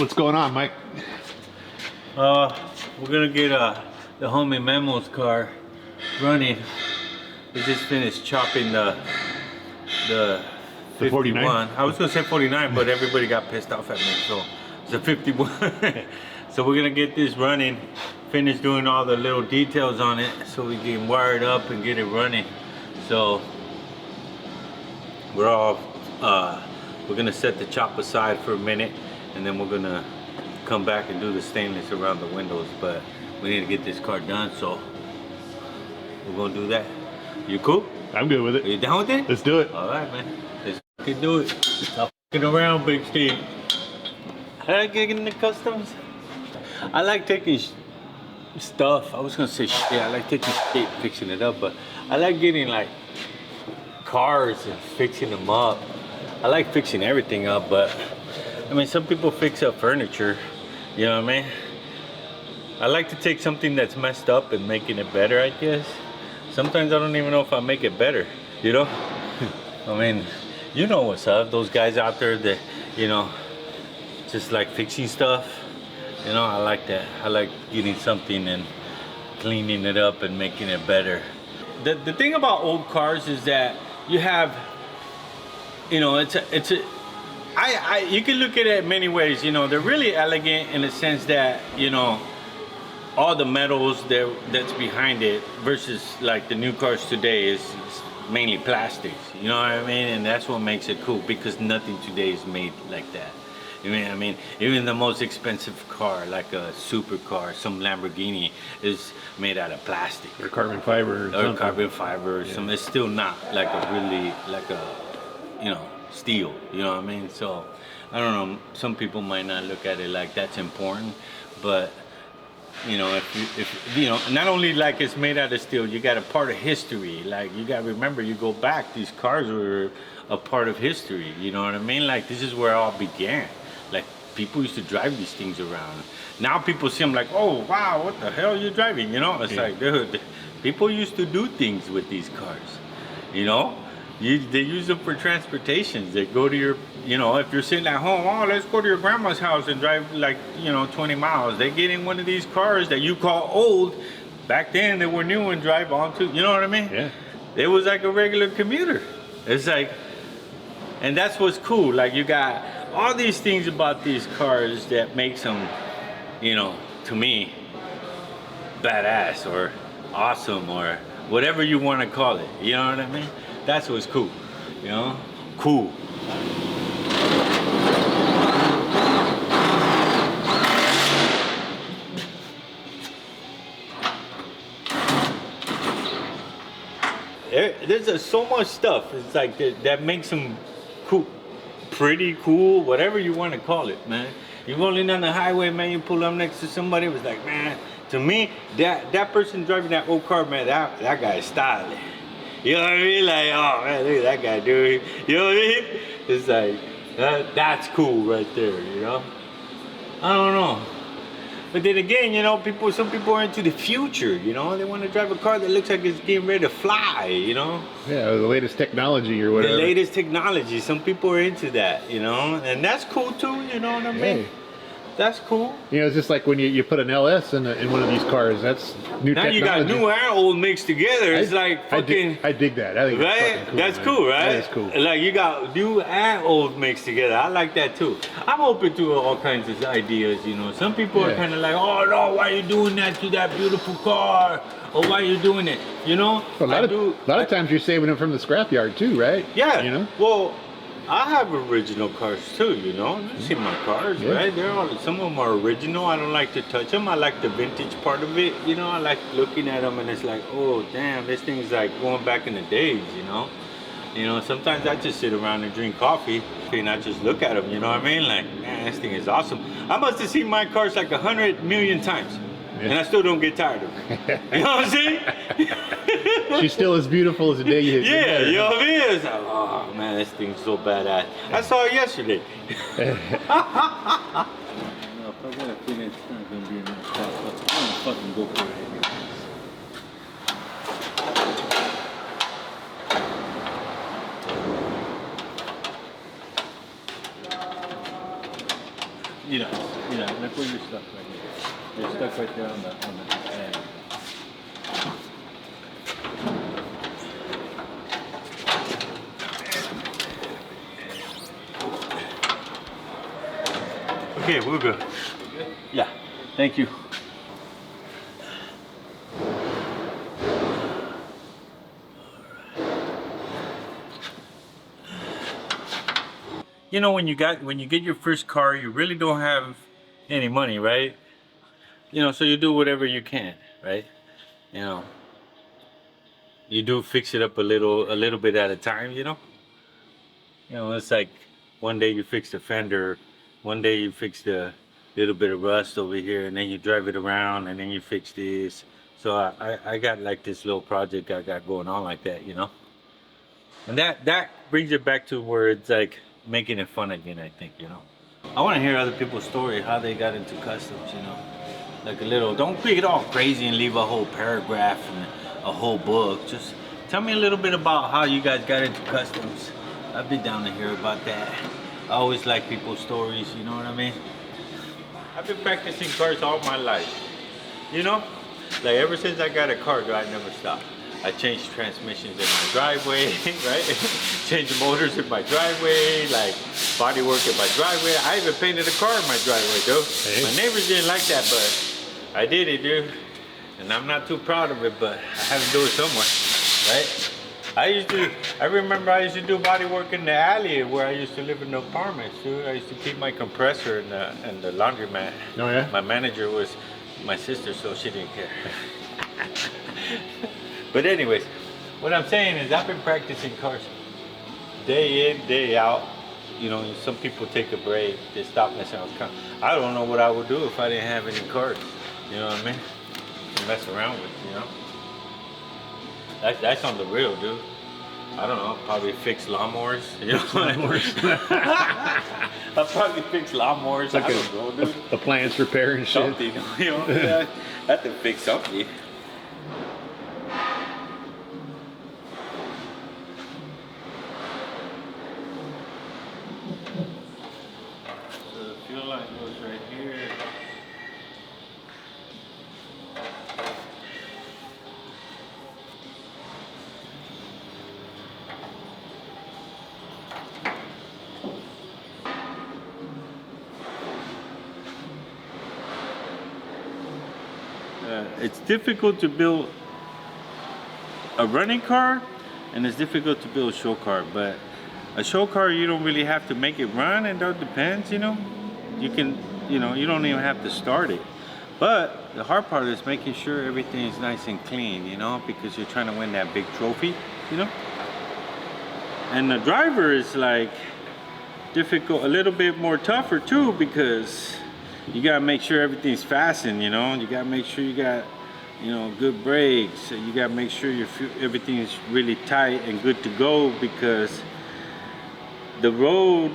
What's going on, Mike? We're gonna get the homie Memo's car running. We just finished chopping the 51. 49? I was gonna say 49, but everybody got pissed off at me, so it's a 51. So we're gonna get this running, finish doing all the little details on it, so we can wire it up and get it running. So we're gonna set the chop aside for a minute, and then we're gonna come back and do the stainless around the windows. But we need to get this car done, so we're gonna do that. You cool? I'm good with it. Are you down with it? Let's do it. All right, man. Let's fucking do it. Stop fucking around, Big Steve. I like getting the customs. I like taking stuff. I was gonna say shit. I like taking shit, fixing it up, but I like getting like cars and fixing them up. I like fixing everything up, but I mean, some people fix up furniture. You know what I mean? I like to take something that's messed up and making it better, I guess. Sometimes I don't even know if I make it better, you know? I mean, you know what's up. Those guys out there that, you know, just like fixing stuff. You know, I like that. I like getting something and cleaning it up and making it better. The thing about old cars is that you have, you know, you can look at it many ways. You know, they're really elegant in the sense that, you know, all the metals that's behind it versus like the new cars today is mainly plastics. You know what I mean? And that's what makes it cool, because nothing today is made like that. I mean, even the most expensive car, like a supercar, some Lamborghini, is made out of plastic Or carbon fiber. or something. carbon fiber or something. It's still not like a really, like a, you know, steel. You know what I mean? So I don't know. Some people might not look at it like that's important, but you know, if you know, not only like it's made out of steel, you got a part of history. Like, you got to remember, you go back, these cars were a part of history. You know what I mean? Like, this is where it all began. Like, people used to drive these things around. Now people see them like, oh wow, what the hell are you driving? You know, it's like, dude, people used to do things with these cars. You know, they use them for transportation. They go to your, you know, if you're sitting at home, oh, let's go to your grandma's house and drive like, you know, 20 miles. They get in one of these cars that you call old. Back then they were new and drive on to, you know what I mean? Yeah. It was like a regular commuter. It's like, and that's what's cool. Like, you got all these things about these cars that makes them, you know, to me, badass or awesome or whatever you want to call it. You know what I mean? That's what's cool, you know? Cool. There's so much stuff. It's like that makes them cool, pretty cool, whatever you want to call it, man. You're rolling down the highway, man, you pull up next to somebody, it was like, man, to me, that person driving that old car, man, that guy is styling. You know what I mean? Like, oh man, look at that guy, dude. You know what I mean? It's like, that's cool right there, you know? I don't know. But then again, you know, some people are into the future, you know? They want to drive a car that looks like it's getting ready to fly, you know? Yeah, the latest technology or whatever. The latest technology. Some people are into that, you know? And that's cool too, you know what I mean? Hey. That's cool. You know, it's just like when you put an LS in one of these cars. That's new Now technology. you got new and old mixed together. It's like fucking... I dig that. I think right? it's fucking cool, That's man. cool, right? That is cool. Like, you got new and old mixed together. I like that too. I'm open to all kinds of ideas, you know. Some people are kind of like, oh no, why are you doing that to that beautiful car? Or why are you doing it? You know? A lot of times you're saving them from the scrapyard too, right? Yeah. You know? Well, I have original cars too, you know. You see my cars, right? Some of them are original. I don't like to touch them. I like the vintage part of it, you know. I like looking at them and it's like, oh damn, this thing's like going back in the days, you know. You know, sometimes I just sit around and drink coffee and I just look at them, you know what I mean? Like, man, this thing is awesome. I must have seen my cars like 100 million times. And I still don't get tired of it. You know what I'm saying? She's still as beautiful as the day you hit. Yeah, you know what I mean? It's like, oh man, this thing's so badass. I saw it yesterday. No, if I gotta finish, it's not gonna be enough. I'm gonna fucking go for it. You know. put your stuff right here. Your stuff right there on the end. Okay, we're good. Yeah, thank you. You know, when you get your first car, you really don't have any money, right? You know, so you do whatever you can, right? You know, you do fix it up a little bit at a time, you know? You know, it's like one day you fix the fender, one day you fix the little bit of rust over here, and then you drive it around, and then you fix this. So I got like this little project I got going on like that, you know? And that brings it back to where it's like making it fun again, I think, you know? I want to hear other people's story, how they got into customs, you know? Like a little, don't make it all crazy and leave a whole paragraph and a whole book. Just tell me a little bit about how you guys got into customs. I'd be down to hear about that. I always like people's stories, you know what I mean? I've been practicing cars all my life, you know? Like ever since I got a car, I never stopped. I changed transmissions in my driveway, right? Changed motors in my driveway, like body work in my driveway. I even painted a car in my driveway, dude. Hey. My neighbors didn't like that, but I did it, dude. And I'm not too proud of it, but I have to do it somewhere, right? I remember I used to do body work in the alley where I used to live in the apartments, dude. I used to keep my compressor in the laundromat. Oh yeah? My manager was my sister, so she didn't care. But anyways, what I'm saying is I've been practicing cars day in, day out. You know, some people take a break, they stop messing with cars. I don't know what I would do if I didn't have any cars. You know what I mean? To mess around with, you know? That's on the real, dude. I don't know, probably fix lawnmowers. You know? Lawnmowers. I'll probably fix lawnmowers. Like I don't know, dude. The plants repair and shit. Something, you know? I have to fix something. So the fuel line goes right here. It's difficult to build a running car, and it's difficult to build a show car. But a show car, you don't really have to make it run, and that depends, you know. You can, you know, you don't even have to start it. But the hard part is making sure everything is nice and clean, you know, because you're trying to win that big trophy, you know. And the driver is like difficult, a little bit more tougher too, because you gotta make sure everything's fastened, you know. You gotta make sure you got, you know, good brakes. You gotta make sure everything is really tight and good to go, because the road,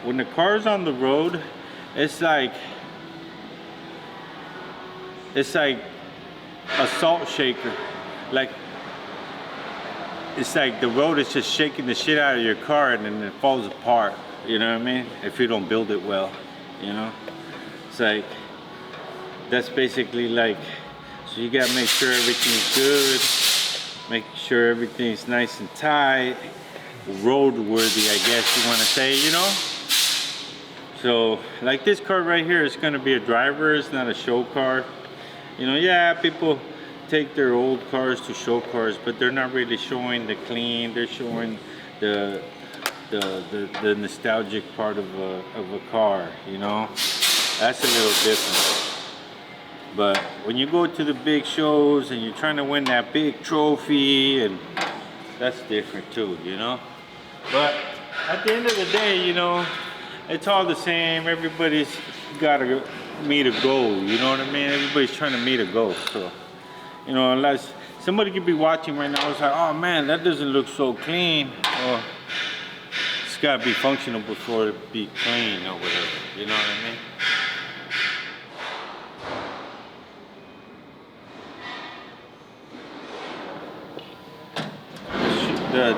when the car's on the road, it's like a salt shaker. Like, it's like the road is just shaking the shit out of your car, and then it falls apart. You know what I mean? If you don't build it well, you know? It's like, that's basically like, so you gotta make sure everything's good, make sure everything's nice and tight, roadworthy, I guess you wanna say, you know? So, like this car right here is gonna be a driver, it's not a show car. You know, yeah, people take their old cars to show cars, but they're not really showing the clean, they're showing the nostalgic part of a car, you know? That's a little different. But when you go to the big shows and you're trying to win that big trophy, and that's different too, you know? But at the end of the day, you know, it's all the same. Everybody's got to meet a goal, you know what I mean? Everybody's trying to meet a goal. So, you know, unless somebody could be watching right now, it's like, oh man, that doesn't look so clean. Or it's got to be functional before it be clean or whatever, you know what I mean?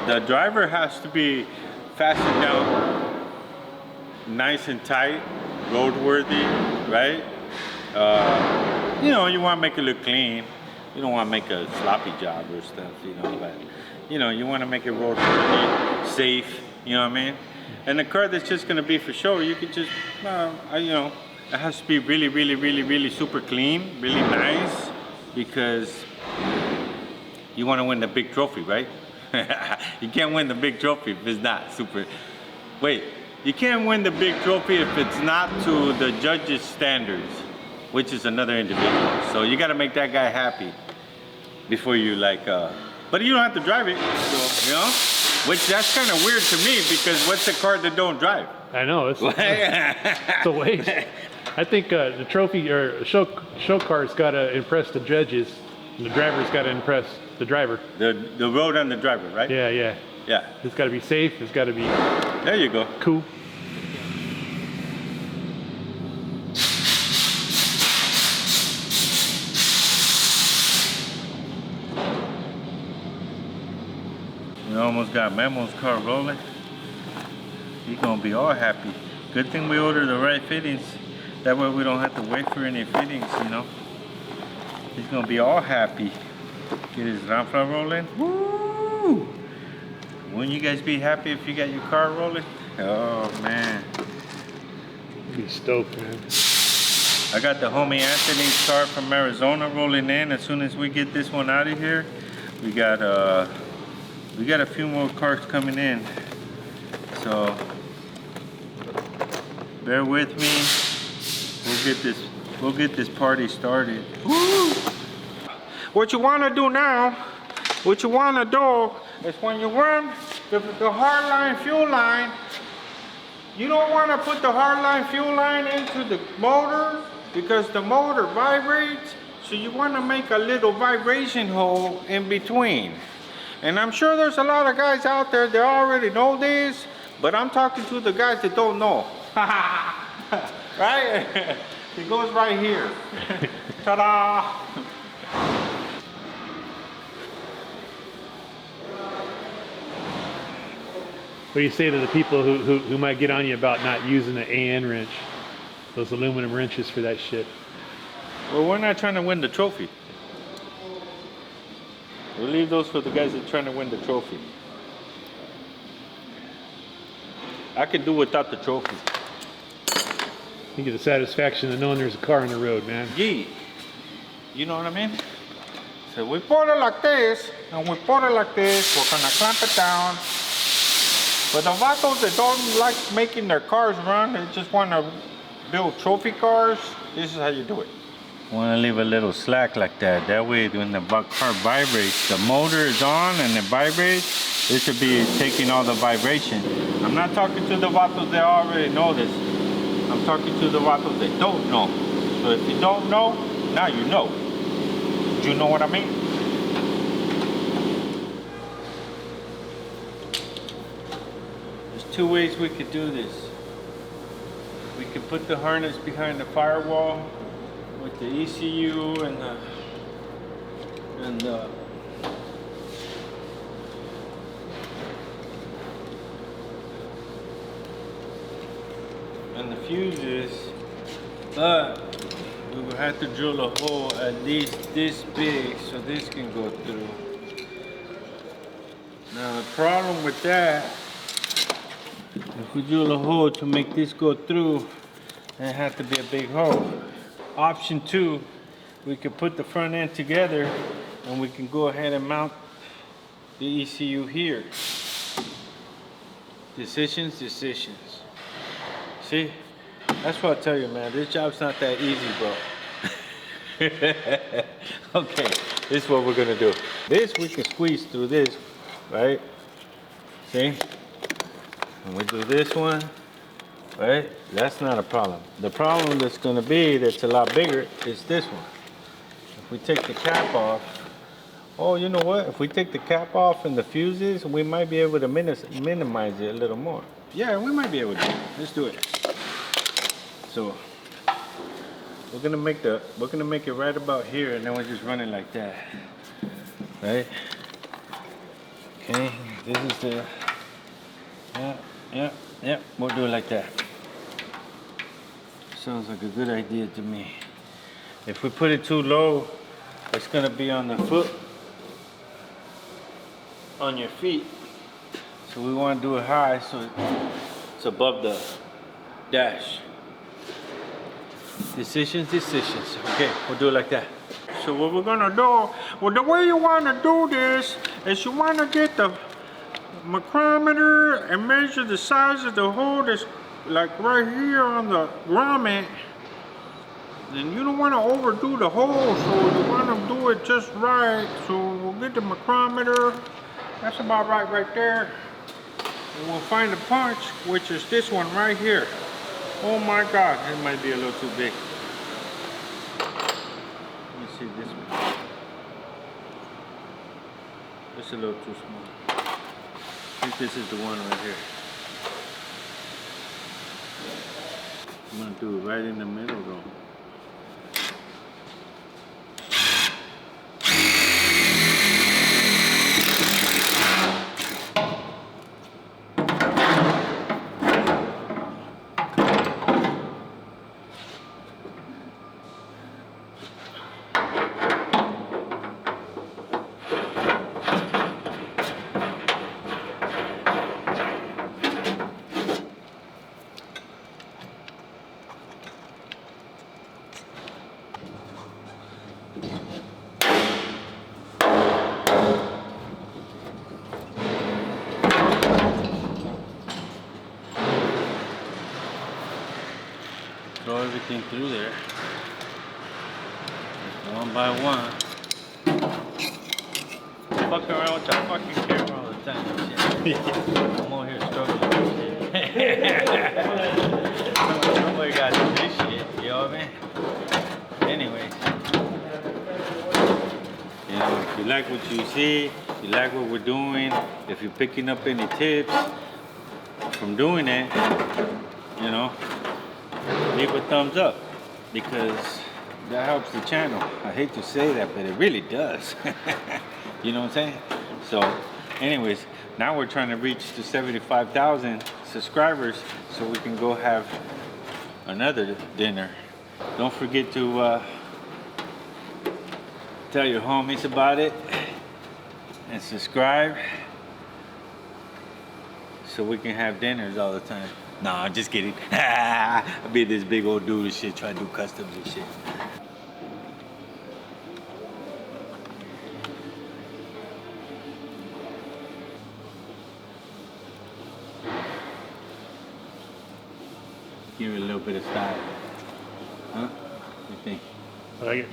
The driver has to be fastened down nice and tight, roadworthy, right? You know, you want to make it look clean. You don't want to make a sloppy job or stuff, you know, but you know, you want to make it roadworthy, safe, you know what I mean? And the car that's just going to be for show, you could just, you know, it has to be really, really, really, really super clean, really nice, because you want to win the big trophy, right? You can't win the big trophy if it's not super. Wait, you can't win the big trophy if it's not to the judges' standards, which is another individual. So you got to make that guy happy before you like. But you don't have to drive it, so, you know. Which that's kind of weird to me because what's the car that don't drive? I know it's a waste. I think the trophy or show car's got to impress the judges, and the driver's got to impress the driver. The road and the driver, right? Yeah, yeah. Yeah. It's got to be safe. It's got to be. There you go. Cool. We almost got Memo's car rolling. He's gonna be all happy. Good thing we ordered the right fittings. That way we don't have to wait for any fittings, you know. He's gonna be all happy. Get his ramfla rolling. Woo! Wouldn't you guys be happy if you got your car rolling? Oh man. Be stoked, man. I got the homie Anthony's car from Arizona rolling in. As soon as we get this one out of here, we got a few more cars coming in. So bear with me. We'll get this party started. Woo! What you wanna do now? What you wanna do is when you run the hardline fuel line, you don't wanna put the hardline fuel line into the motor because the motor vibrates. So you wanna make a little vibration hole in between. And I'm sure there's a lot of guys out there that already know this, but I'm talking to the guys that don't know. Right? It goes right here. Ta-da! What do you say to the people who might get on you about not using the AN wrench? Those aluminum wrenches for that shit. Well, we're not trying to win the trophy. We'll leave those for the guys that are trying to win the trophy. I can do without the trophy. You get the satisfaction of knowing there's a car on the road, man. Yeah. You know what I mean? So we put it like this, and we put it like this. We're gonna clamp it down. But the vatos that don't like making their cars run, they just want to build trophy cars, this is how you do it. Want to leave a little slack like that. That way when the car vibrates, the motor is on and it vibrates, this should be taking all the vibration. I'm not talking to the vatos that already know this. I'm talking to the vatos that don't know. So if you don't know, now you know. Do you know what I mean? There's two ways we could do this. We could put the harness behind the firewall with the ECU and the fuses, but we would have to drill a hole at least this big so this can go through. Now the problem with that, if we drill a hole to make this go through, it has to be a big hole. Option 2, we could put the front end together and we can go ahead and mount the ECU here. Decisions. See, that's what I tell you, man. This job's not that easy, bro. Okay, this is what we're gonna do. This we can squeeze through this, right? See? And we do this one, right? That's not a problem. The problem that's gonna be, that's a lot bigger, is this one. If we take the cap off, oh, you know what? If we take the cap off and the fuses, we might be able to minimize it a little more. Yeah, we might be able to. Let's do it. So we're gonna make it right about here, and then we're just running like that, right? Okay, this is the yeah. We'll do it like that. sounds like a good idea to me. If we put it too low, it's gonna be on the foot, on your feet. So we want to do it high so it's above the dash. Decisions. Okay, we'll do it like that. So what we're gonna do, well, the way you wanna do this is you wanna get the micrometer and measure the size of the hole that's like right here on the grommet. Then you don't wanna overdo the hole, so you wanna do it just right. So we'll get the micrometer. That's about right there. And we'll find the punch, which is this one right here. Oh my God, it might be a little too big. Let me see this one. It's a little too small. I think this is the one right here. I'm gonna do it right in the middle though. Throw everything through there, one by one. Fuck around with your fucking camera all the time and shit. I'm over here struggling with shit. Somebody got to do this shit, you know what I mean? Anyways, you know, if you like what you see, you like what we're doing, if you're picking up any tips from doing it, you know, leave a thumbs up because that helps the channel. I hate to say that, but it really does. You know what I'm saying? So anyways, now we're trying to reach to 75,000 subscribers so we can go have another dinner. Don't forget to tell your homies about it and subscribe so we can have dinners all the time. Nah, I'm just kidding. I'll be this big old dude and shit, try to do customs and shit. Give it a little bit of style. Huh? What do you think? I like it.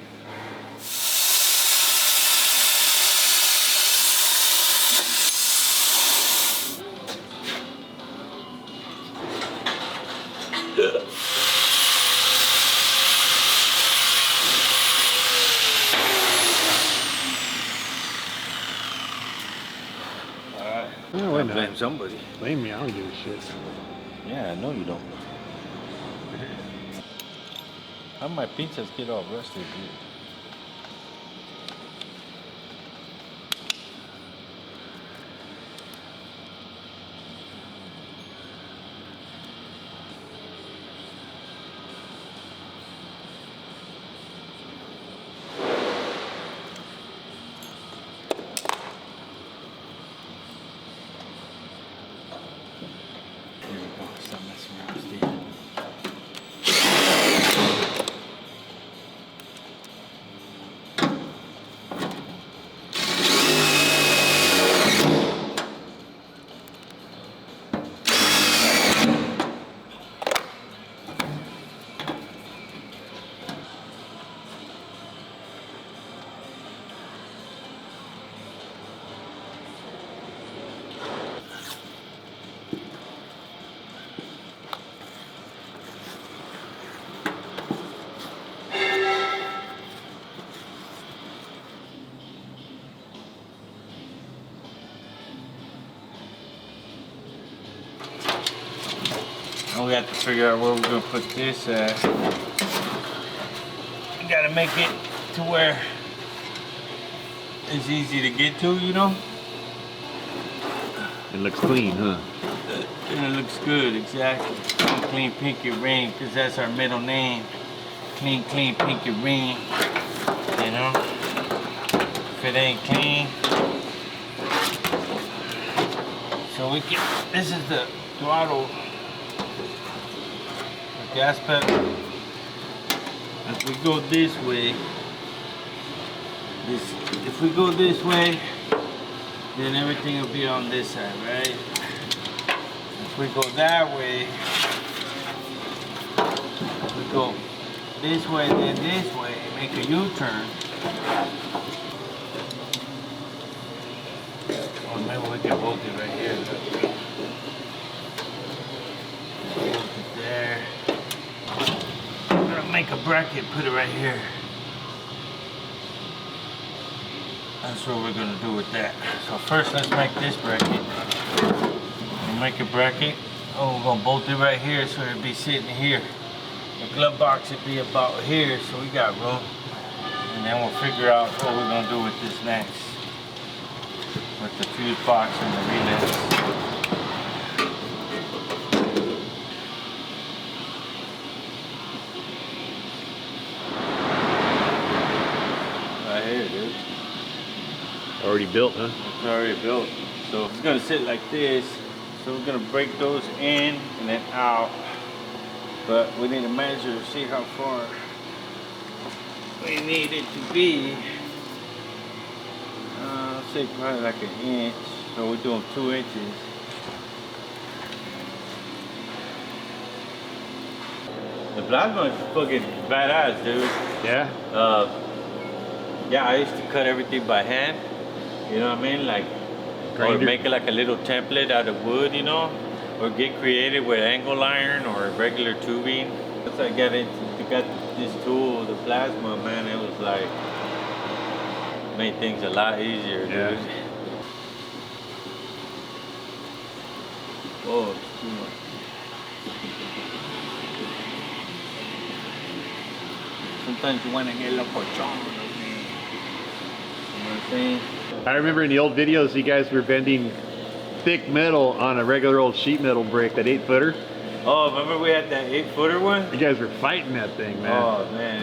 Alright. Oh, wait a Blame minute. somebody. Blame me, I don't give a shit. Yeah, I know you don't. How my pizzas get all rusty, dude? There we go. Stop messing around, Steve. Now we have to figure out where we're gonna put this at. We gotta make it to where it's easy to get to, you know? It looks clean, huh? And it looks good, exactly. Clean, clean, pinky ring, because that's our middle name. Clean, clean, pinky ring. You know? If it ain't clean. So we can, this is the throttle. The gas pedal. If we go this way, if we go this way, then everything will be on this side, right? If we go that way, we go this way, then this way, make a U-turn. Or maybe we can bolt it right here. Bolt it there. I'm gonna make a bracket, put it right here. That's what we're gonna do with that. So first, let's make this bracket. We'll make a bracket. Oh, we're gonna bolt it right here, so it'll be sitting here. The glove box would be about here, so we got room. And then we'll figure out what we're gonna do with this next. With the fuse box and the relays. Right here, dude. Already built, huh? It's already built. So it's gonna sit like this. So we're gonna break those in and then out. But we need to measure, see how far we need it to be. I'll say probably like an inch. So we're doing 2 inches. The plasma is fucking badass, dude. Yeah. Yeah, I used to cut everything by hand. You know what I mean? Like, or Grinder. make it like a little template out of wood, you know? Or get creative with angle iron or regular tubing. Once I got this tool, the plasma, man, it was like, made things a lot easier, Yeah. dude. Oh, it's too much. Sometimes you want to get lokochon. You know what I'm saying? I remember in the old videos, you guys were bending thick metal on a regular old sheet metal brick, that 8-footer. Oh, remember we had that 8-footer one? You guys were fighting that thing, man. Oh man,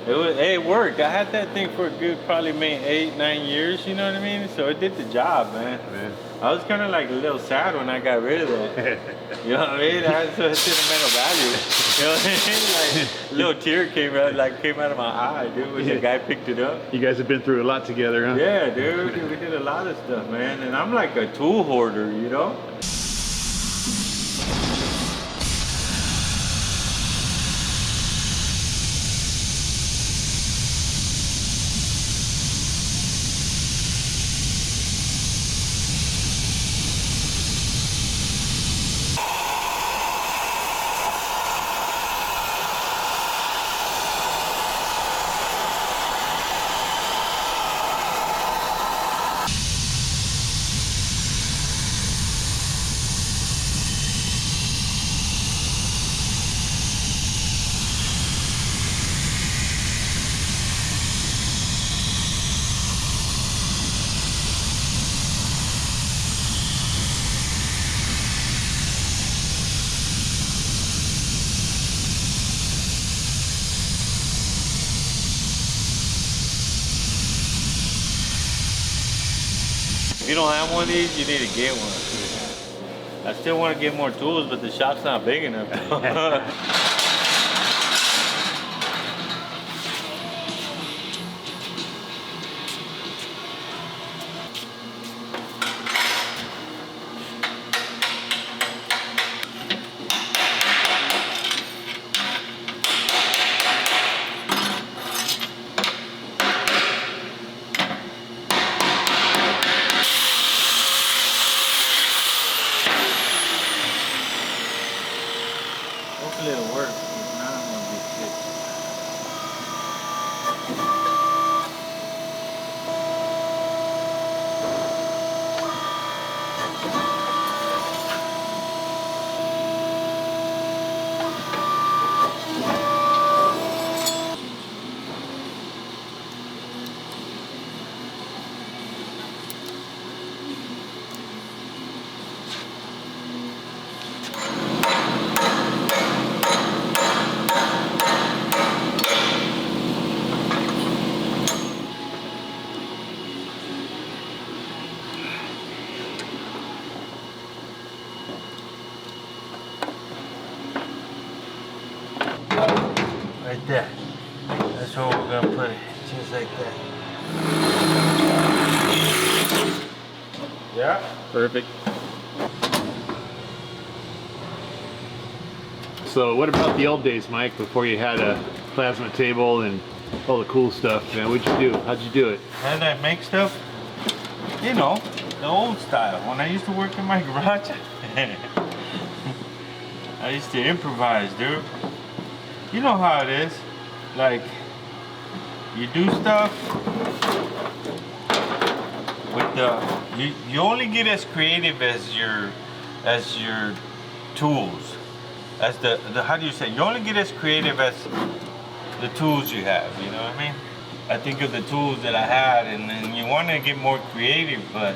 hey, it worked. I had that thing for a good probably maybe 8-9 years, you know what I mean? So it did the job, man. I was kind of like a little sad when I got rid of that. You know what I mean? I had some sentimental value. You know what I mean? Like a little tear came out of my eye, dude, when the guy picked it up. You guys have been through a lot together, huh? Yeah, dude, we did a lot of stuff, man. And I'm like a tool hoarder, you know? If you don't have one of these, you need to get one. I still want to get more tools, but the shop's not big enough. Hopefully it'll work. right there. That's where we're gonna put it, just like that. Yeah. Perfect. So what about the old days, Mike, before you had a plasma table and all the cool stuff, man? What'd you do? How'd you do it? How did I make stuff? You know, the old style. When I used to work in my garage, I used to improvise, dude. You know how it is. Like, you do stuff with the, you only get as creative as your tools. As the how do you say? You only get as creative as the tools you have, you know what I mean? I think of the tools that I had, and then you want to get more creative, but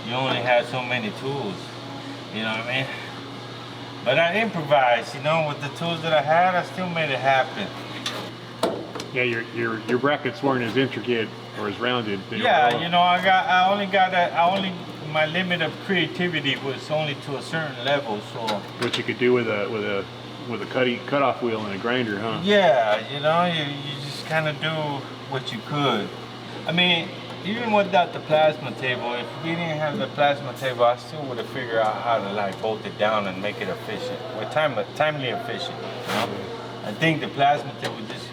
you only have so many tools, you know what I mean? But I improvised, you know, with the tools that I had, I still made it happen. Yeah, your brackets weren't as intricate or as rounded. Yeah, you know, my limit of creativity was only to a certain level, so. What you could do with a cutoff wheel and a grinder, huh? Yeah, you know, you just kind of do what you could. I mean, even without the plasma table, if we didn't have the plasma table, I still would have figured out how to like bolt it down and make it efficient, with timely efficient. You know? I think the plasma table just,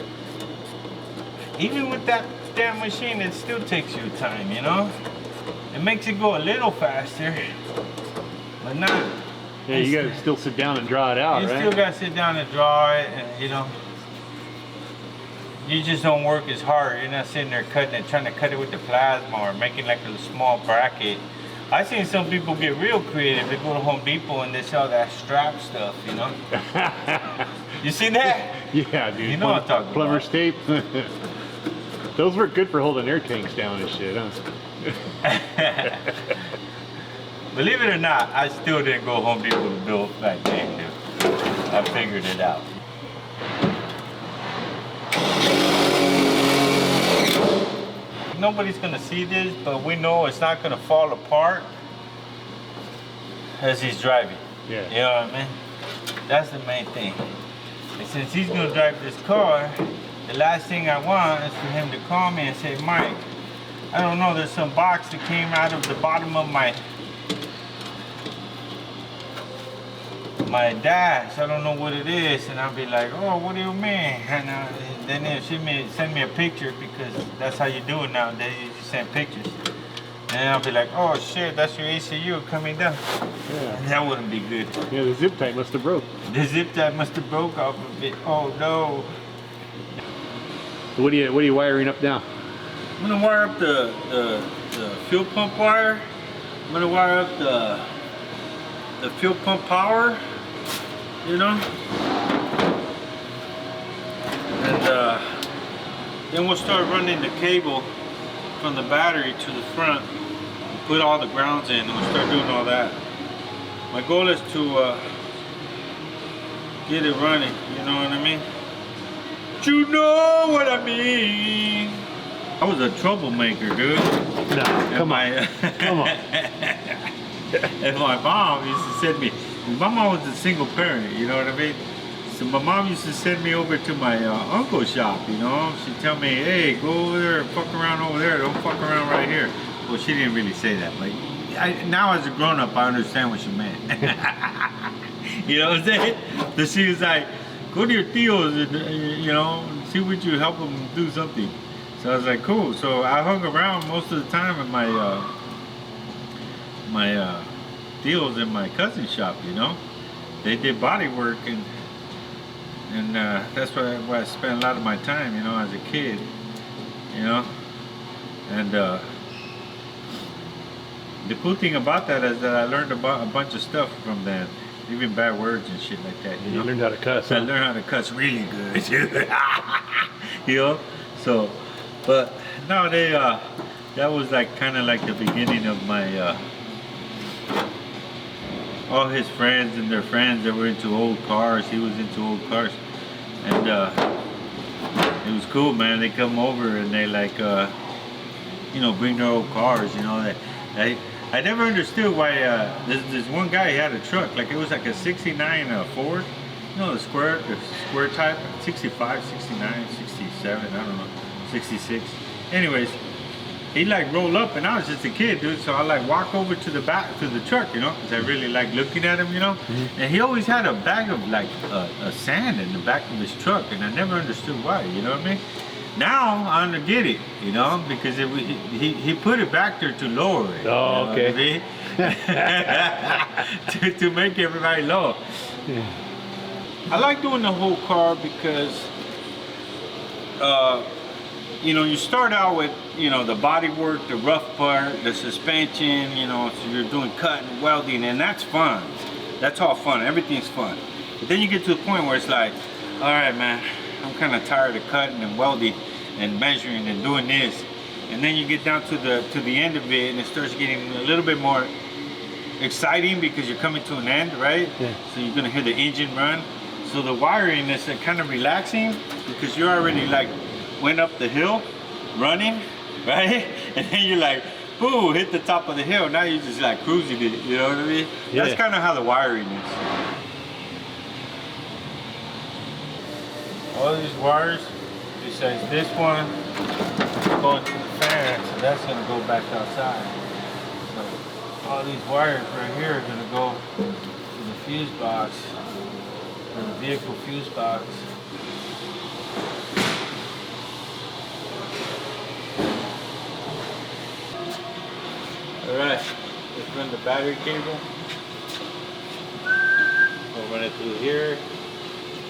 even with that damn machine, it still takes you time, you know? It makes it go a little faster, but not. Yeah, you gotta still sit down and draw it out, right? You still gotta sit down and draw it, and you know, you just don't work as hard. You're not sitting there cutting it, trying to cut it with the plasma or making like a small bracket. I've seen some people get real creative. They go to Home Depot and they sell that strap stuff, you know? You see that? Yeah, dude. You know what I'm talking plumber's tape. Those were good for holding air tanks down and shit, huh? Believe it or not, I still didn't go Home Depot to build that thing, dude. I figured it out. Nobody's gonna see this, but we know it's not gonna fall apart as he's driving. Yeah. You know what I mean? That's the main thing. And since he's gonna drive this car, the last thing I want is for him to call me and say, Mike, I don't know, there's some box that came out of the bottom of my dash. I don't know what it is. And I'll be like, oh, what do you mean? And then they'll send me a picture, because that's how you do it nowadays. You just send pictures. And I'll be like, oh shit, that's your ACU coming down. Yeah. And that wouldn't be good. Yeah, the zip tie must have broke. The zip tie must have broke off of it. Oh no. So what are you wiring up now? I'm gonna wire up the fuel pump wire. I'm gonna wire up the fuel pump power, you know? And then we'll start running the cable from the battery to the front, put all the grounds in, and we'll start doing all that. My goal is to get it running, you know what I mean? You know what I mean? I was a troublemaker, dude. No, come on. Come on. And my mom used to send me, my mom was a single parent, you know what I mean? So my mom used to send me over to my uncle's shop, you know? She'd tell me, hey, go over there and fuck around over there, don't fuck around right here. Well, she didn't really say that, but now as a grown-up, I understand what she meant. You know what I'm saying? So she was like, go to your tios and, you know, see what you help them do something. So I was like, cool. So I hung around most of the time at my deals in my cousin's shop, you know. They did body work, and that's where I spent a lot of my time, you know, as a kid, you know. And the cool thing about that is that I learned about a bunch of stuff from that, even bad words and shit like that. You learned how to cuss. I learned how to cuss really good, you know. So, but no, that was like kind of like the beginning of my all his friends and their friends that were into old cars. He was into old cars, and it was cool, man. They come over and they like you know, bring their old cars, you know. I never understood why this one guy, he had a truck, like it was like a '69 Ford, No, the square type, 65, 69, 67, I don't know, 66. Anyways, he like roll up, and I was just a kid, dude. So I like walk over to the back to the truck, you know, because I really like looking at him, you know. And he always had a bag of like sand in the back of his truck, and I never understood why. You know what I mean? Now I get it, you know, because he put it back there to lower it. Oh, you know okay. what I mean? to make everybody low. Yeah. I like doing the whole car because, you know, you start out with, you know, the body work, the rough part, the suspension, you know, so you're doing cutting, welding, and that's fun. That's all fun. Everything's fun. But then you get to the point where it's like, all right, man, I'm kind of tired of cutting and welding and measuring and doing this. And then you get down to the end of it, and it starts getting a little bit more exciting because you're coming to an end, right? Yeah. So you're gonna hear the engine run. So the wiring is kind of relaxing because you already like went up the hill running, right? And then you're like, boo, hit the top of the hill. Now you're just like cruising it, you know what I mean? Yeah. That's kind of how the wiring is. All these wires, besides this one, going to the fan, so that's gonna go back outside. So all these wires right here are gonna go to the fuse box, or the vehicle fuse box. Alright, let's run the battery cable. We'll run it through here,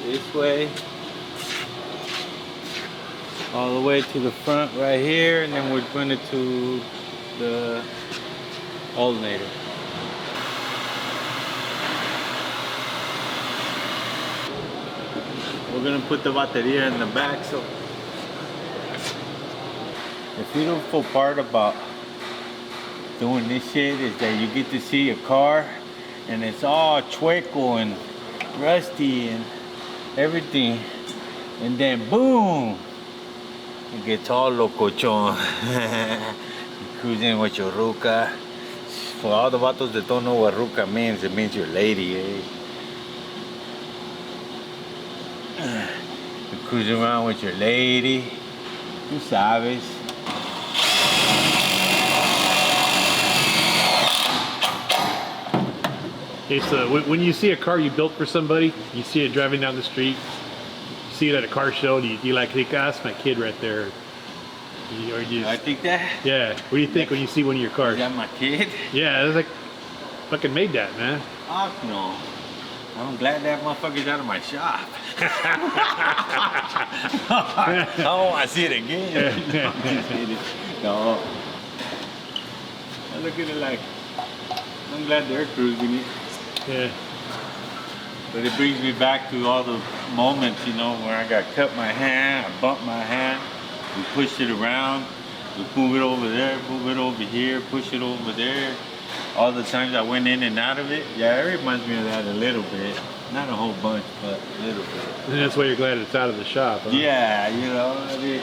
this way, all the way to the front right here, and then we'll run it to the alternator. We're gonna put the bateria in the back, so the beautiful part about doing this shit is that you get to see a car and it's all chueco and rusty and everything, and then boom, it gets all lokochon. You're cruising with your ruca. For all the vatos that don't know what ruca means, it means your lady, eh? You're cruising around with your lady, tú sabes. Okay, so when you see a car you built for somebody, you see it driving down the street, you see it at a car show, do you like think, ah, that's my kid right there? Or you I think that. yeah, what do you think when you see one of your cars? Is that my kid? Yeah, it's like, fucking made that, man. Fuck no. I'm glad that motherfucker's out of my shop. I don't want to see it again. No. I look at it like, I'm glad they're cruising it. Yeah. But it brings me back to all the moments, you know, where I got cut my hand, I bumped my hand, we pushed it around, we move it over there, move it over here, push it over there. All the times I went in and out of it, yeah, it reminds me of that a little bit. Not a whole bunch, but a little bit. And that's why you're glad it's out of the shop, huh? Yeah, you know, I mean,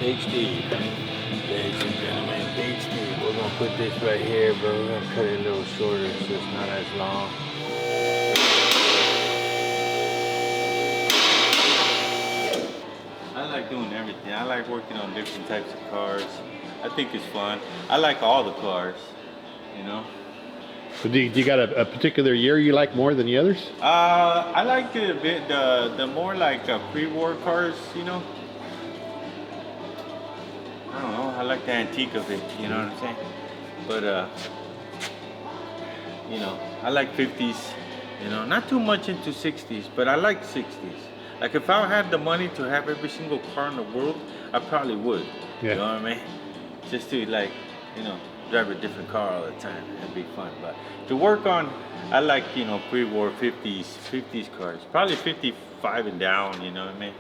Big Steve, ladies and gentlemen, Big Steve. We're gonna put this right here, but we're gonna cut it a little shorter so it's not as long. I like doing everything. I like working on different types of cars. I think it's fun. I like all the cars, you know. So do you got a particular year you like more than the others? I like the more like pre-war cars, you know. I don't know. I like the antique of it. You know what I'm saying? But you know, I like 50s. You know, not too much into 60s, but I like 60s. Like if I had the money to have every single car in the world, I probably would. Yeah. You know what I mean? Just to like, you know, drive a different car all the time. It'd be fun. But to work on, I like, you know, pre-war 50s cars. Probably 55 and down, you know what I mean?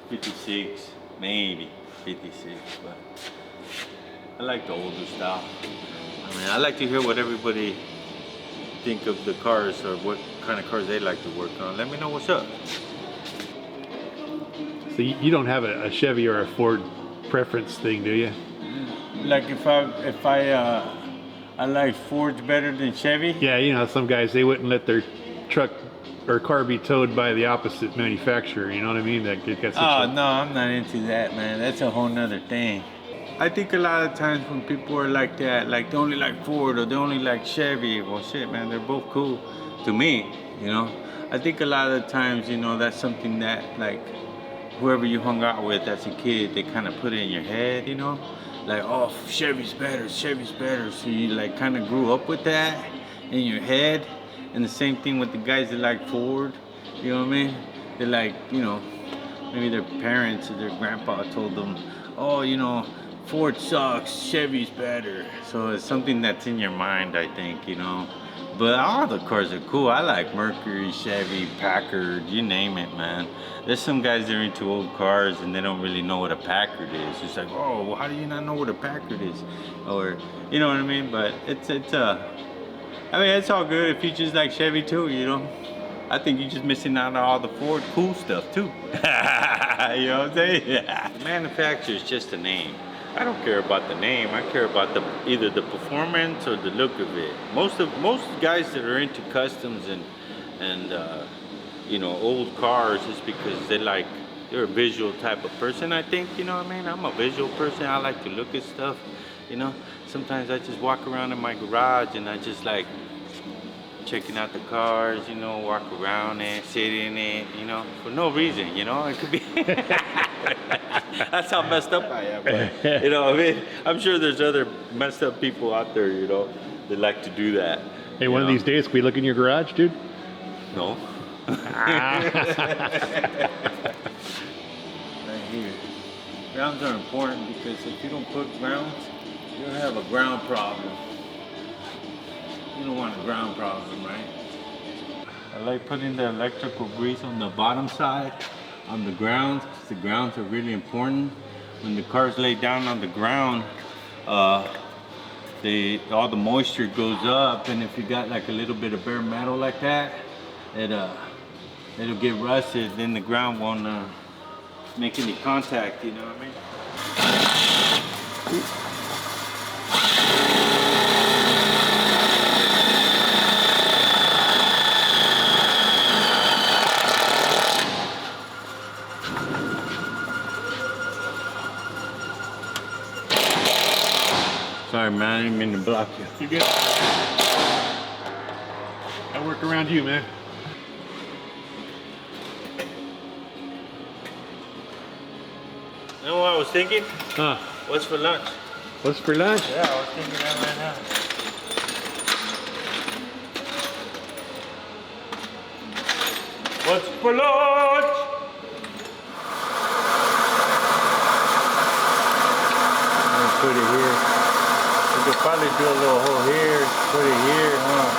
56, maybe 56, but I like the older style. I mean, I like to hear what everybody think of the cars or what kind of cars they like to work on. Let me know what's up. So you don't have a Chevy or a Ford preference thing, do you? Like if I like Fords better than Chevy. Yeah, you know, some guys, they wouldn't let their truck or car be towed by the opposite manufacturer, you know what I mean? That gets Oh no, I'm not into that, man. That's a whole nother thing. I think a lot of times when people are like that, like they only like Ford or they only like Chevy, well shit, man, they're both cool to me, you know. I think a lot of the times, you know, that's something that like whoever you hung out with as a kid, they kind of put it in your head, you know, like, oh, Chevy's better, Chevy's better. So you like kind of grew up with that in your head. And the same thing with the guys that like Ford, you know what I mean? They're like, you know, maybe their parents or their grandpa told them, oh, you know, Ford sucks, Chevy's better. So it's something that's in your mind, I think, you know. But all the cars are cool. I like Mercury, Chevy, Packard, you name it, man. There's some guys that are into old cars and they don't really know what a Packard is. It's like, oh, well, how do you not know what a Packard is? Or, you know what I mean? But I mean, it's all good if you just like Chevy too, you know. I think you're just missing out on all the Ford cool stuff too. You know what I'm saying? Yeah. The manufacturer is just a name. I don't care about the name. I care about either the performance or the look of it. Most guys that are into customs and you know, old cars is because they're a visual type of person. I think, you know what I mean. I'm a visual person. I like to look at stuff. You know, sometimes I just walk around in my garage and I just like checking out the cars, you know, walk around it, sit in it, you know, for no reason, you know. It could be that's how messed up I am, but, you know, I mean, I'm sure there's other messed up people out there, you know, that like to do that. Hey, one of these days, can we look in your garage, dude? No. Right here. Grounds are important because if you don't put grounds, you'll have a ground problem. You don't want a ground problem, right? I like putting the electrical grease on the bottom side, on the grounds, because the grounds are really important. When the car's laid down on the ground, all the moisture goes up, and if you got like a little bit of bare metal like that, it'll get rusted, then the ground won't make any contact, you know what I mean? Sorry, man, I didn't mean to block you. You good? I work around you, man. You know what I was thinking? Huh? What's for lunch? What's for lunch? Yeah, I was thinking that right now. What's for lunch? I'm gonna put it here. We could probably do a little hole here, put it here, huh?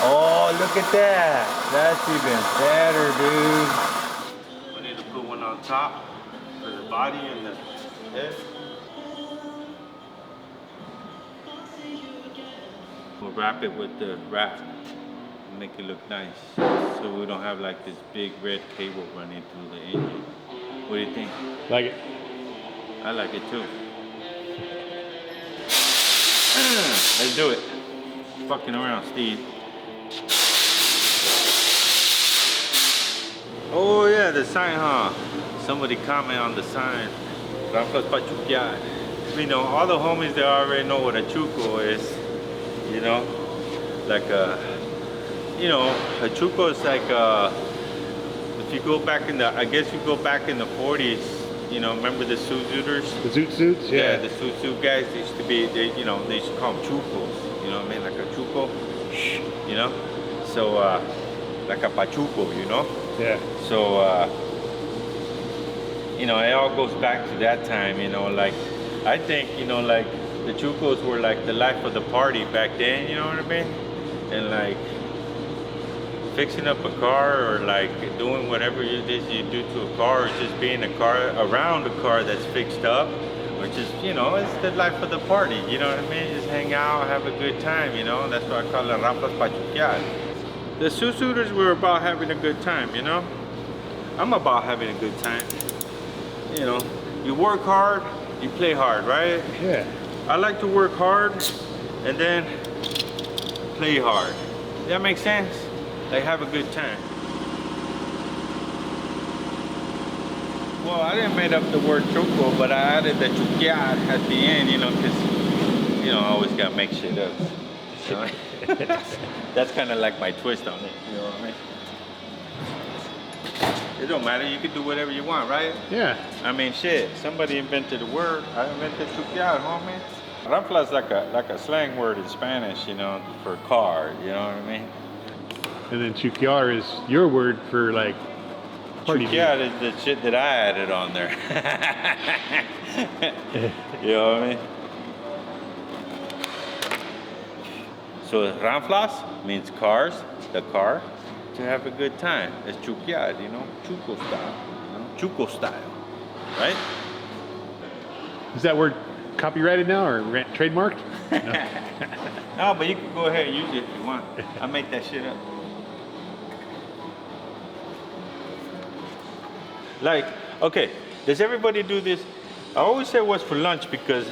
Oh, look at that. That's even better, dude. We need to put one on top for the body and the head. We'll wrap it with the wrap, make it look nice, so we don't have like this big red cable running through the engine. What do you think? Like it? I like it too. Let's do it. Fucking around, Steve. Oh yeah, the sign, huh? Somebody comment on the sign. Rampas Pachuquia. You know, all the homies, they already know what a chuco is. You know, like you know, a chuco is like if you go back in the, I guess you go back in the 40s. You know, remember the suiters? The zoot suits? Yeah, the suit guys, they used to be, you know, they used to call them chucos. You know what I mean? Like a chuco, you know? So, like a pachuco, you know? Yeah. So, you know, it all goes back to that time, you know, like, I think, you know, like, the chucos were like the life of the party back then, you know what I mean? And like, fixing up a car or like doing whatever it is you do to a car, or just being a car around a car that's fixed up, or just, you know, it's the life of the party, you know what I mean? Just hang out, have a good time, you know? That's why I call it Rampas Pachuquear. The Susuders were about having a good time, you know? I'm about having a good time. You know, you work hard, you play hard, right? Yeah. I like to work hard and then play hard. Does that make sense? Like, have a good time. Well, I didn't make up the word choco, but I added the chuquear at the end, you know, because, you know, I always got to make shit up. So, that's kind of like my twist on it, you know what I mean? It don't matter, you can do whatever you want, right? Yeah. I mean, shit, somebody invented a word. I invented chuquear, homie. Ranfla is like a slang word in Spanish, you know, for car, you know what I mean? And then chuquear is your word for like party. Chuquear is the shit that I added on there. You know what I mean? So ranflas means cars, the car, to have a good time. It's chuquear, you know, chuco style, you know, chuco style, right? Is that word copyrighted now or trademarked? No. No, but you can go ahead and use it if you want. I make that shit up. Like, okay, does everybody do this? I always say what's for lunch because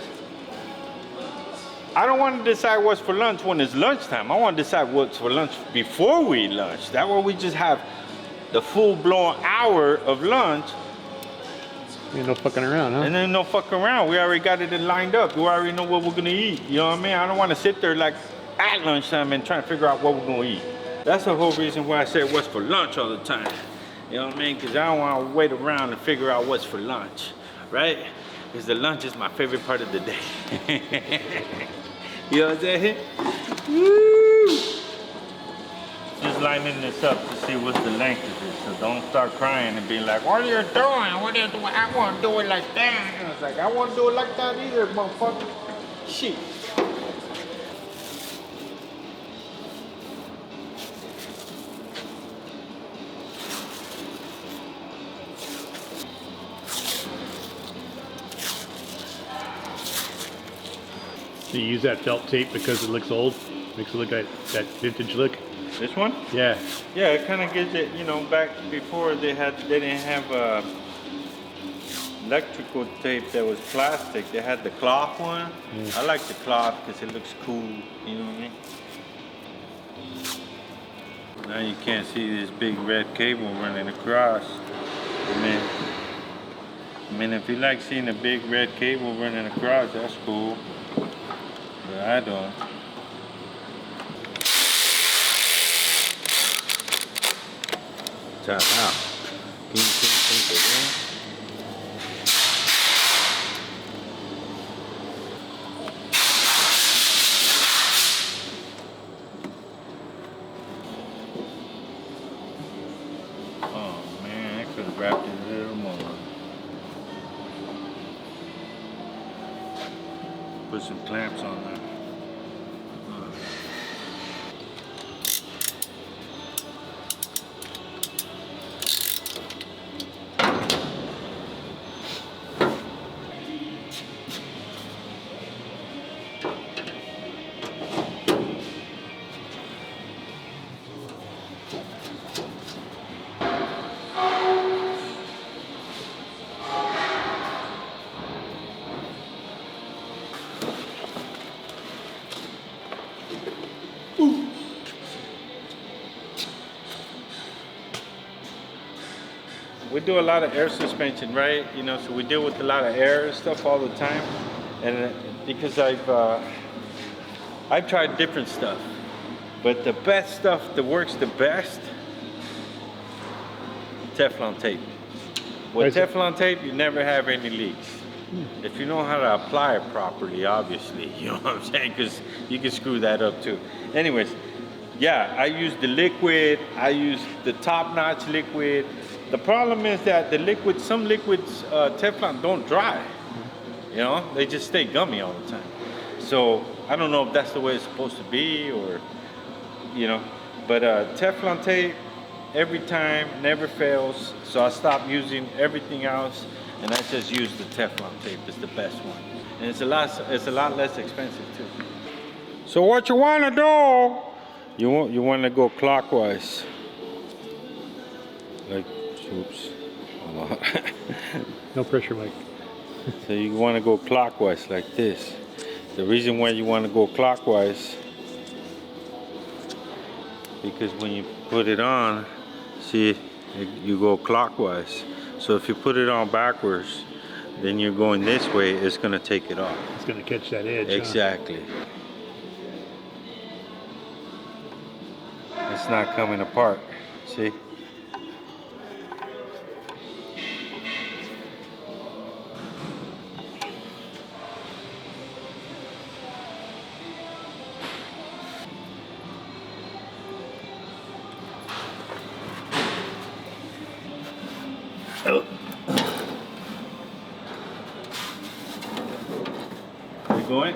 I don't want to decide what's for lunch when it's lunchtime. I want to decide what's for lunch before we eat lunch. That way we just have the full-blown hour of lunch. Ain't no fucking around, huh? And then no fucking around. We already got it lined up. We already know what we're gonna eat. You know what I mean? I don't want to sit there like at lunchtime and try to figure out what we're gonna eat. That's the whole reason why I say what's for lunch all the time. You know what I mean? Because I don't want to wait around and figure out what's for lunch, right? Because the lunch is my favorite part of the day. You know what I'm saying? Woo! Just lining this up to see what's the length of it. So don't start crying and be like, what are you doing? What are you doing? I want to do it like that. And I was like, I want to do it like that either, motherfucker. Shit. Do you use that felt tape because it looks old? Makes it look like that vintage look? This one? Yeah. Yeah, it kind of gives it, you know, back before they didn't have electrical tape that was plastic. They had the cloth one. Mm. I like the cloth because it looks cool, you know what I mean? Now you can't see this big red cable running across. I mean, if you like seeing a big red cable running across, that's cool. But I don't. Tap out. Can you think again? Oh man, I could have wrapped it a little more. Put some clamps on there. We do a lot of air suspension, right? You know, so we deal with a lot of air and stuff all the time. And because I've tried different stuff, but the best stuff that works the best, Teflon tape. With Teflon tape, you never have any leaks. If you know how to apply it properly, obviously, you know what I'm saying? Because you can screw that up too. Anyways, yeah, I use the liquid, I use the top-notch liquid. The problem is that the liquid, some liquids, Teflon don't dry. You know, they just stay gummy all the time. So I don't know if that's the way it's supposed to be or, you know, But Teflon tape, every time, never fails. So I stopped using everything else, and I just use the Teflon tape. It's the best one, and it's a lot less expensive too. So what you want to do? You want to go clockwise. Like, oops. No pressure, Mike. So you want to go clockwise like this. The reason why you want to go clockwise, because when you put it on, see, you go clockwise. So if you put it on backwards, then you're going this way, it's going to take it off. It's going to catch that edge. Exactly. It's not coming apart, see? Oh. You going?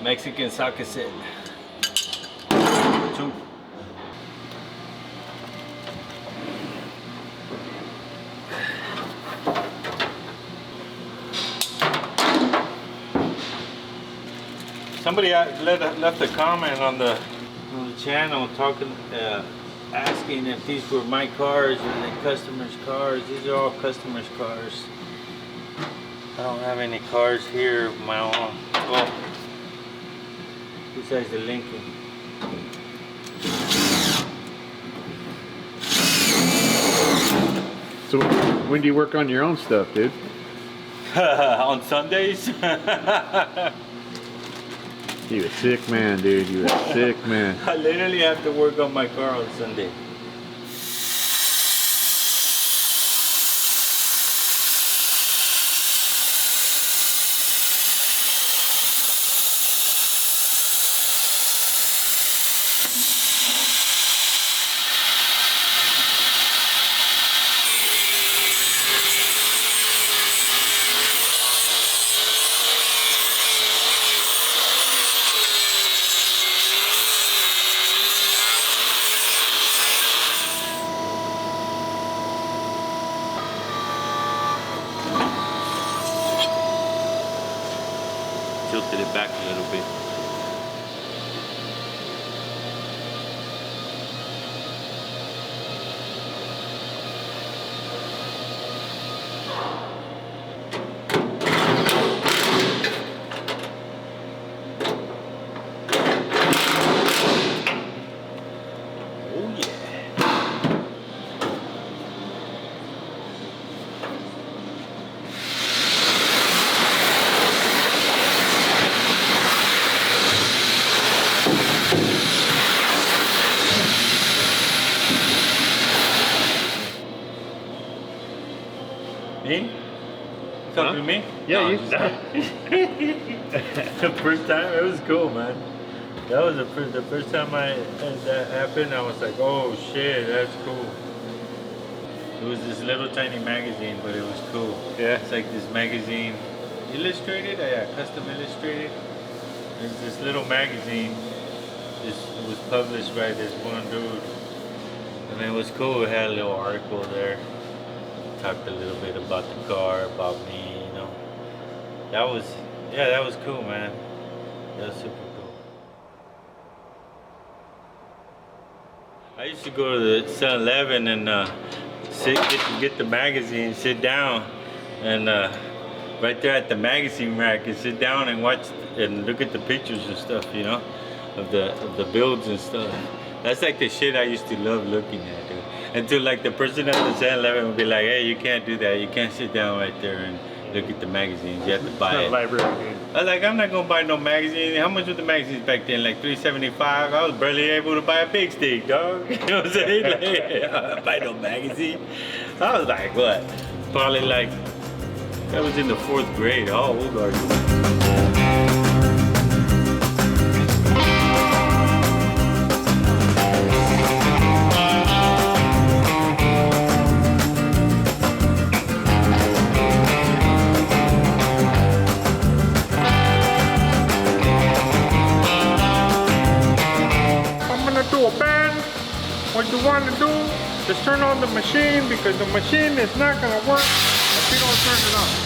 Mexican soccer set. 2. Somebody left a comment on the channel talking, asking if these were my cars or the customers' cars. These are all customers' cars. I don't have any cars here of my own. Well, besides the Lincoln. So when do you work on your own stuff, dude? On Sundays. You a sick man, dude. You a sick man. I literally have to work on my car on Sunday. Tilted it back a little bit. Oh yeah. Me? Talking to me? Yeah, No, you. the first time, it was cool, man. That was the first time that happened. I was like, oh shit, that's cool. It was this little tiny magazine, but it was cool. Yeah. It's like this magazine, illustrated, yeah, custom illustrated. It's this little magazine. It was published by this one dude. I mean, it was cool. It had a little article there. Talked a little bit about the car, about me, you know. That was cool, man. That was super cool. I used to go to the 7-Eleven and get the magazine, sit down, and right there at the magazine rack and sit down and watch and look at the pictures and stuff, you know, of the builds and stuff. That's like the shit I used to love looking at, dude. Until like the person at the 7-Eleven would be like, hey, you can't do that. You can't sit down right there and look at the magazines. You have to buy it. Library, dude. I was like, I'm not gonna buy no magazine. How much were the magazines back then? Like $3.75. I was barely able to buy a big stick, dog. You know what I'm saying? Like, buy no magazine. I was like, what? Probably like, I was in the 4th grade. How old are you? What you want to do is turn on the machine, because the machine is not going to work if you don't turn it on.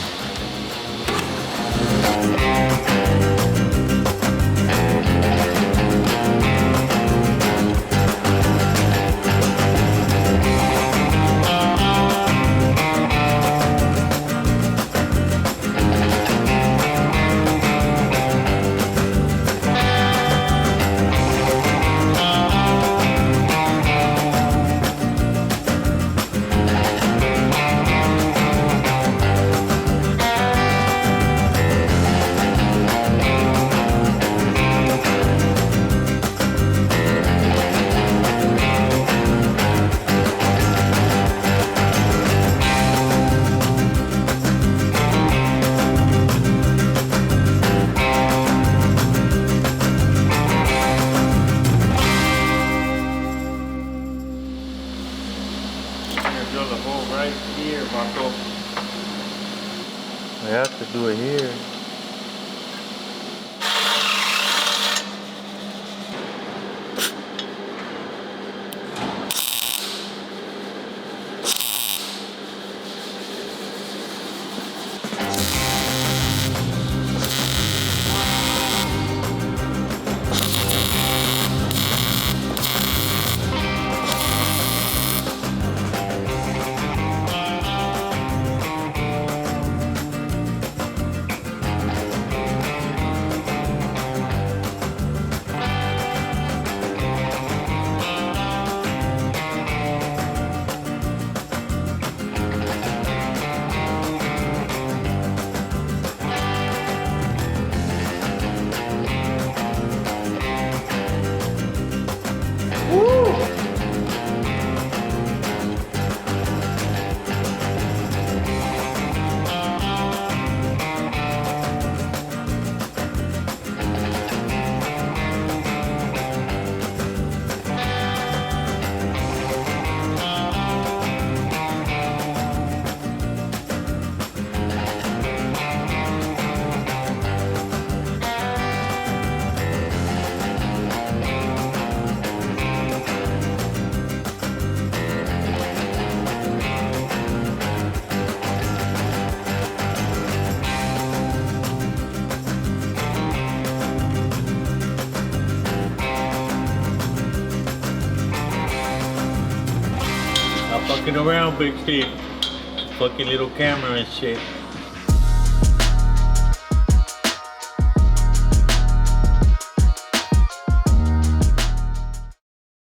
Drill the hole right here, Marco. I have to do it here. Fucking around, big Steve. Fucking little camera and shit.